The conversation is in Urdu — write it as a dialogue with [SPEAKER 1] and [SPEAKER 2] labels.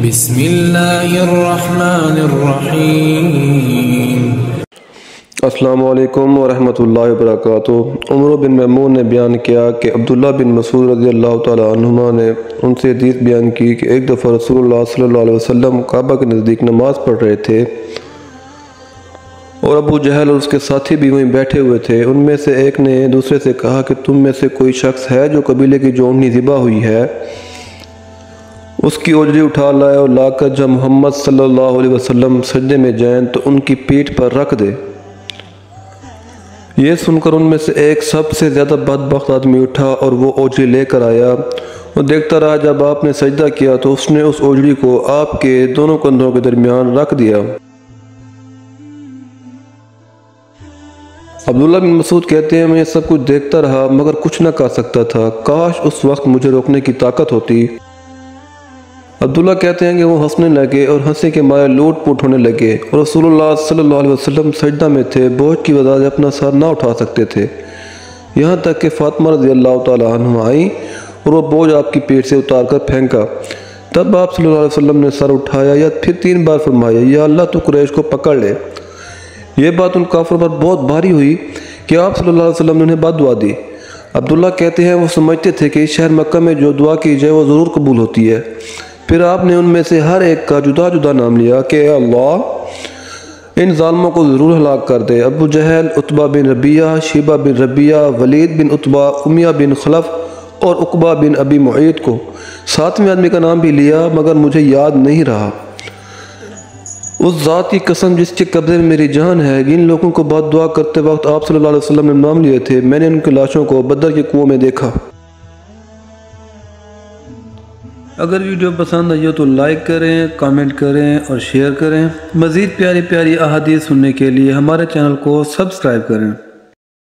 [SPEAKER 1] بسم اللہ الرحمن الرحیم۔
[SPEAKER 2] السلام علیکم ورحمۃ اللہ وبرکاتہ۔ عمر بن میمون نے بیان کیا کہ عبداللہ بن مسعود رضی اللہ تعالی عنہما نے ان سے حدیث بیان کی کہ ایک دفعہ رسول اللہ صلی اللہ علیہ وسلم کعبہ کے نزدیک نماز پڑھ رہے تھے اور ابو جہل اور اس کے ساتھی بھی وہیں بیٹھے ہوئے تھے۔ ان میں سے ایک نے دوسرے سے کہا کہ تم میں سے کوئی شخص ہے جو قبیلے کی جو اونٹنی ذبح ہوئی ہے اس کی اوجری اٹھا لائے اور لا کر جب محمد صلی اللہ علیہ وسلم سجدے میں جائیں تو ان کی پیٹھ پر رکھ دے۔ یہ سن کر ان میں سے ایک سب سے زیادہ بدبخت آدمی اٹھا اور وہ اوجری لے کر آیا اور دیکھتا رہا جب آپ نے سجدہ کیا تو اس نے اس اوجری کو آپ کے دونوں کندھوں کے درمیان رکھ دیا۔ عبداللہ بن مسعود کہتے ہیں میں یہ سب کچھ دیکھتا رہا مگر کچھ نہ کر سکتا تھا، کاش اس وقت مجھے روکنے کی طاقت ہوتی۔ عبداللہ کہتے ہیں کہ وہ ہنسنے لگے اور ہنسی کے مارے لوٹ پوٹ ہونے لگے اور رسول اللہ صلی اللہ علیہ وسلم سجدہ میں تھے، بوجھ کی وجہ سے اپنا سر نہ اٹھا سکتے تھے، یہاں تک کہ فاطمہ رضی اللہ تعالی عنہ آئیں اور وہ بوجھ آپ کی پیٹھ سے اتار کر پھینکا۔ تب آپ صلی اللہ علیہ وسلم نے سر اٹھایا یا پھر 3 بار فرمایا یا اللہ تو قریش کو پکڑ لے۔ یہ بات ان کافروں پر بہت بھاری ہوئی کہ آپ صلی اللہ علیہ وسلم نے انہیں بد دعا دی۔ عبداللہ کہتے ہیں وہ سمجھتے تھے کہ اس شہر مکہ میں جو دعا کی جائے وہ ضرور قبول ہوتی ہے۔ پھر آپ نے ان میں سے ہر ایک کا جدا جدا نام لیا کہ اے اللہ ان ظالموں کو ضرور ہلاک کر دے۔ ابو جہل، عتبہ بن ربیعہ، شیبہ بن ربیعہ، ولید بن عتبہ، امیہ بن خلف اور عقبہ بن ابی معیط کو 7ویں آدمی کا نام بھی لیا مگر مجھے یاد نہیں رہا۔ اس ذات کی قسم جس کے قبضے میں میری جان ہے، جن لوگوں کو بد دعا کرتے وقت آپ صلی اللہ علیہ وسلم نے نام لیے تھے، میں نے ان کی لاشوں کو بدر کے کنویں میں دیکھا۔ اگر ویڈیو پسند آئی ہو تو لائک کریں، کامنٹ کریں اور شیئر کریں۔ مزید پیاری پیاری احادیث سننے کے لیے ہمارے چینل کو سبسکرائب کریں۔